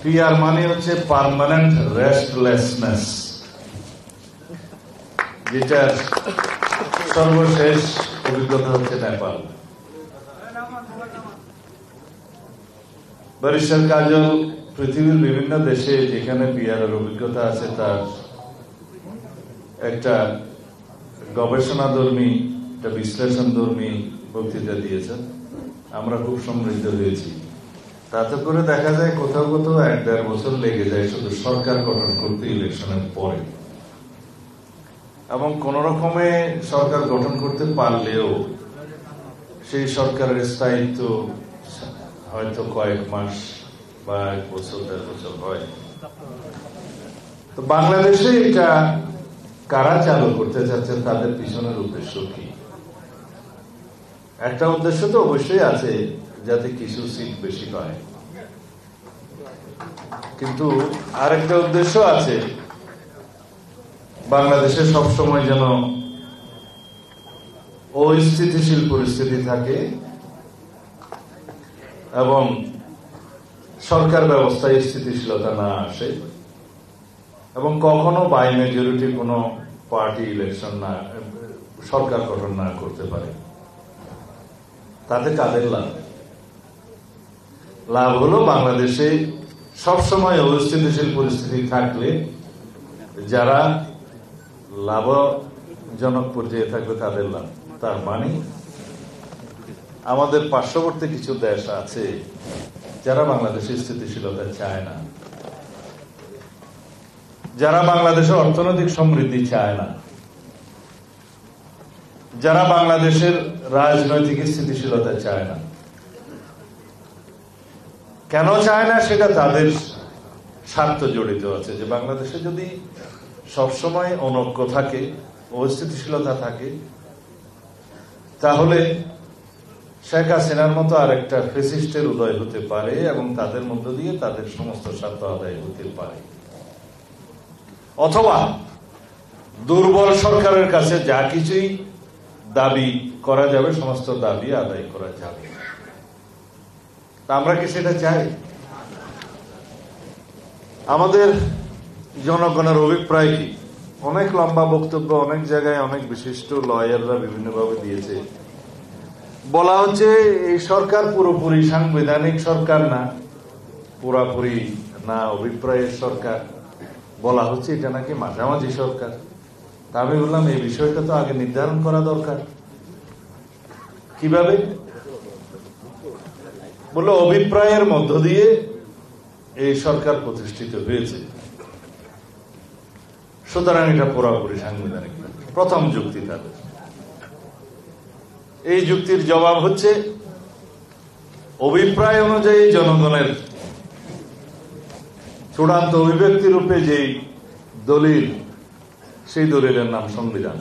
PR মানে হচ্ছে permanent restlessness, যেটার সর্বশেষ অভিজ্ঞতা হচ্ছে নেপাল। ব্যারিস্টার কাজল পৃথিবীর বিভিন্ন দেশে যেখানে পিআর এর অভিজ্ঞতা আছে তার একটা গবেষণাধর্মী, একটা বিশ্লেষণধর্মী বক্তৃতা দিয়েছেন। আমরা খুব সমৃদ্ধ হয়েছি। তাতে করে দেখা যায় কোথাও কোথাও 1-1.5 বছর লেগে যায় শুধু সরকার গঠন করতে ইলেকশনের পরে, এবং কোন রকমে সরকার গঠন করতে পারলেও সেই সরকারের স্থায়িত্ব হয়তো কয়েক মাস বা 1 বছর 1.5 বছর হয়। তো বাংলাদেশে এটা কারা চালু করতে চাচ্ছেন, তাদের পিছনের উদ্দেশ্য কি? একটা উদ্দেশ্য তো অবশ্যই আছে, যাতে কিছু সিট বেশি পায়, কিন্তু আরেকটা উদ্দেশ্য আছে, বাংলাদেশে সবসময় যেন অস্থিতিশীল পরিস্থিতি থাকে এবং সরকার ব্যবস্থায় স্থিতিশীলতা না আসে, এবং কখনো বাই মেজরিটি কোনো পার্টি ইলেকশন না, সরকার গঠন না করতে পারে। তাতে কাদের লাভ? লাভ হলো বাংলাদেশে সবসময় অস্থিতিশীল পরিস্থিতি থাকলে যারা লাভজনক পর্যায়ে থাকবে তাদের লাভ। তার মানে আমাদের পার্শ্ববর্তী কিছু দেশ আছে যারা বাংলাদেশের স্থিতিশীলতা চায় না, যারা বাংলাদেশের অর্থনৈতিক সমৃদ্ধি চায় না, যারা বাংলাদেশের রাজনৈতিক স্থিতিশীলতা চায় না। কেন চায় না সেটা তাদের স্বার্থ জড়িত আছে, যে বাংলাদেশে যদি সবসময় অনৈক্য থাকে, অস্থিতিশীলতা থাকে, তাহলে শেখ হাসিনার মতো আরেকটা ফ্যাসিস্টের উদয় হতে পারে এবং তাদের মধ্য দিয়ে তাদের সমস্ত স্বার্থ আদায় হতে পারে। অথবা দুর্বল সরকারের কাছে যা কিছুই দাবি করা যাবে সমস্ত দাবি আদায় করা যাবে। তা আমরা কি সেটা চাই? আমাদের জনগণের অভিপ্রায় কি? অনেক লম্বা বক্তব্য অনেক জায়গায় অনেক বিশিষ্ট লয়াররা বিভিন্নভাবে দিয়েছে। বলা হচ্ছে এই সরকার পুরোপুরি সাংবিধানিক সরকার না, পুরাপুরি না অভিপ্রায়ের সরকার। বলা হচ্ছে এটা নাকি মাঝামাঝি সরকার। তা আমি বললাম এই বিষয়টা তো আগে নির্ধারণ করা দরকার। কিভাবে? বললো অভিপ্রায়ের মধ্য দিয়ে এই সরকার প্রতিষ্ঠিত হয়েছে, সুতরাং এটা পুরোপুরি সাংবিধানিক। প্রথম যুক্তি তাদের। এই যুক্তির জবাব হচ্ছে অভিপ্রায় অনুযায়ী জনগণের চূড়ান্ত অভিব্যক্তি রূপে যেই দলিল, সেই দলিলের নাম সংবিধান।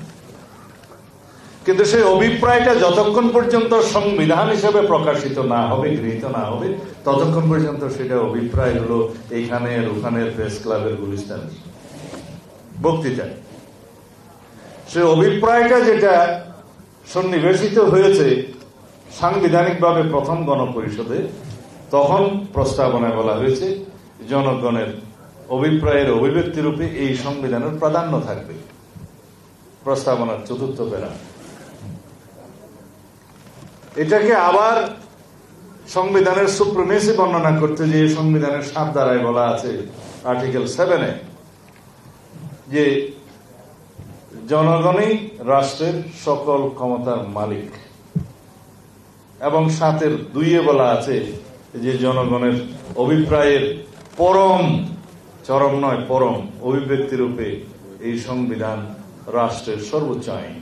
কিন্তু সেই অভিপ্রায়টা যতক্ষণ পর্যন্ত সংবিধান হিসেবে প্রকাশিত না হবে, গৃহীত না হবে, ততক্ষণ পর্যন্ত সেটা অভিপ্রায় হলো এইখানের ওখানের প্রেস ক্লাবের গুলিস্তান বক্তৃতায়। সে অভিপ্রায়টা যেটা সন্নিবেশিত হয়েছে সাংবিধানিকভাবে প্রথম গণপরিষদে, তখন প্রস্তাবনায় বলা হয়েছে জনগণের অভিপ্রায়ের অভিব্যক্তি রূপে এই সংবিধানের প্রাধান্য থাকবে। প্রস্তাবনার 4র্থ প্যারা। এটাকে আবার সংবিধানের সুপ্রিমেসি বর্ণনা করতে যে সংবিধানের 7 ধারায় বলা আছে, আর্টিকেল 7-এ, যে জনগণই রাষ্ট্রের সকল ক্ষমতার মালিক, এবং 7-এর 2-এ বলা আছে যে জনগণের অভিপ্রায়ের পরম, চরম নয় পরম অভিব্যক্তি রূপে এই সংবিধান রাষ্ট্রের সর্বোচ্চ আইন।